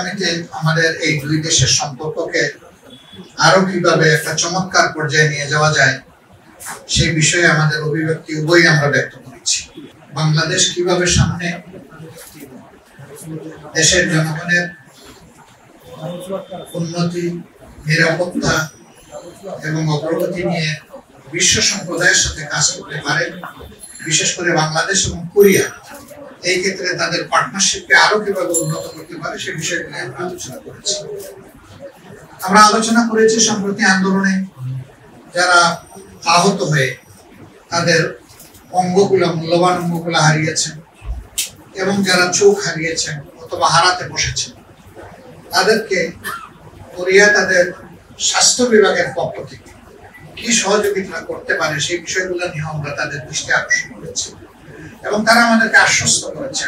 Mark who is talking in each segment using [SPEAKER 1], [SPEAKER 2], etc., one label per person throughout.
[SPEAKER 1] আগামীতে আমাদের এই দুই দেশের সম্পর্ককে আরো কিভাবে একটা চমৎকার পর্যায়ে নিয়ে যাওয়া যায় সেই বিষয়ে আমাদের অভিব্যক্তি উভয়ই আমরা ব্যক্ত করেছি। বাংলাদেশ কিভাবে সামনে দেশের জনগণের উন্নতি, নিরাপত্তা এবং অগ্রগতি নিয়ে বিশ্ব সম্প্রদায়ের সাথে কাজ করতে পারে, বিশেষ করে বাংলাদেশ এবং কোরিয়া এই ক্ষেত্রে তাদের পার্টনারশিপকে আরো কিভাবে উন্নত করতে পারে সে বিষয়ে আমরা আলোচনা করেছি। আমরা আলোচনা করেছি সম্প্রতি আন্দোলনে যারা আহত হয়ে তাদের অঙ্গগুলো, মূল্যবান অঙ্গগুলো হারিয়েছেন এবং যারা চোখ হারিয়েছেন অথবা হারাতে বসেছেন, তাদেরকে কোরিয়া তাদের স্বাস্থ্য বিভাগের পক্ষ থেকে কি সহযোগিতা করতে পারে সেই বিষয়গুলো নিয়ে আমরা তাদের দৃষ্টি আকর্ষণ করেছি এবং তারা আমাদেরকে আশ্বস্ত করেছে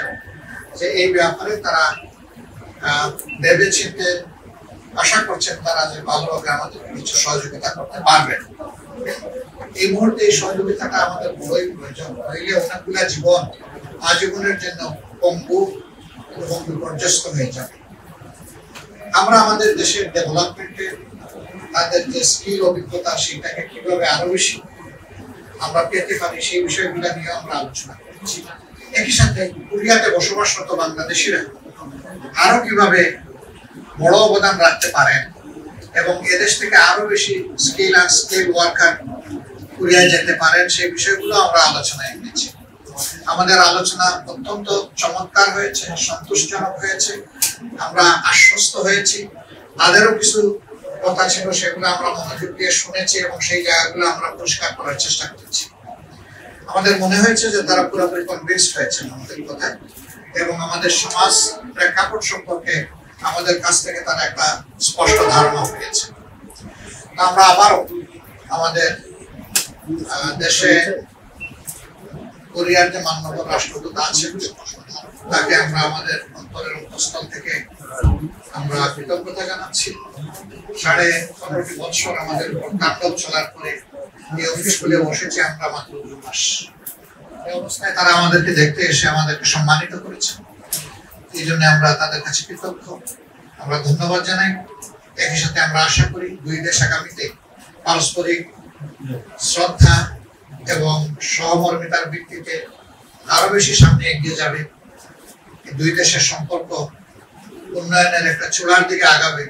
[SPEAKER 1] যে এই ব্যাপারে তারা ভেবেচিন্তে আশা করছেন তারা যে ভালোভাবে আমাদের কিছু সহযোগিতা করতে পারবেন। এই মুহূর্তে এই সহযোগিতাটা আমাদের বড়ই প্রয়োজন, নইলে অনেকগুলা জীবন আজীবনের জন্য পঙ্গু এবং বিপর্যস্ত হয়ে যাবে। আমরা আমাদের দেশের ডেভেলপমেন্টে তাদের যে স্কিল অভিজ্ঞতা সেটাকে কিভাবে আরো বেশি আমরা পেতে পারি সেই বিষয়গুলো নিয়ে আমরা আলোচনা করছি। একই সাথে কোরিয়াতে বসবাসরত বাংলাদেশিরা আরো কিভাবে বড় অবদান রাখতে পারেন এবং এদেশ থেকে আরো বেশি স্কিল আর স্কিল ওয়ার্কার কোরিয়ায় যেতে পারেন সেই বিষয়গুলো আমরা আলোচনায় এনেছি। আমাদের আলোচনা অত্যন্ত চমৎকার হয়েছে, সন্তোষজনক হয়েছে, আমরা আশ্বস্ত হয়েছি। তাদেরও কিছু কথা ছিল সেগুলো আমরা মনোযোগ দিয়ে শুনেছি এবং সেই জায়গাগুলো আমরা পরিষ্কার করার চেষ্টা করছি। আমাদের মনে হয়েছে যে তারা পুরোপুরি কনভিন্সড হয়েছেন আমাদের কথায় এবং আমাদের সমাজ প্রেক্ষাপট সম্পর্কে আমাদের কাছ থেকে তারা একটা স্পষ্ট ধারণা পেয়েছে। আমরা আবারও আমাদের দেশে কোরিয়ার যে মাননীয় রাষ্ট্রদূত আছেন তাকে আমরা আমাদের অন্তরের অন্তঃস্থল থেকে আমরা কৃতজ্ঞতা জানাচ্ছি। 15.5 বছর আমাদের কার্যক্রম চলার পরে এই অফিস খুলে বসেছি আমরা মাত্র 2 মাস। এই অবস্থায় তারা আমাদেরকে দেখতে এসে আমাদেরকে সম্মানিত করেছে, এই জন্য আমরা তাদের কাছে কৃতজ্ঞ, আমরা ধন্যবাদ জানাই। একই সাথে আমরা আশা করি দুই দেশ আগামীতে পারস্পরিক শ্রদ্ধা এবং সহমর্মিতার ভিত্তিতে আরো বেশি সামনে এগিয়ে যাবে। দুই দেশের সম্পর্ক উন্নয়নের একটা চূড়ার দিকে আগাবে।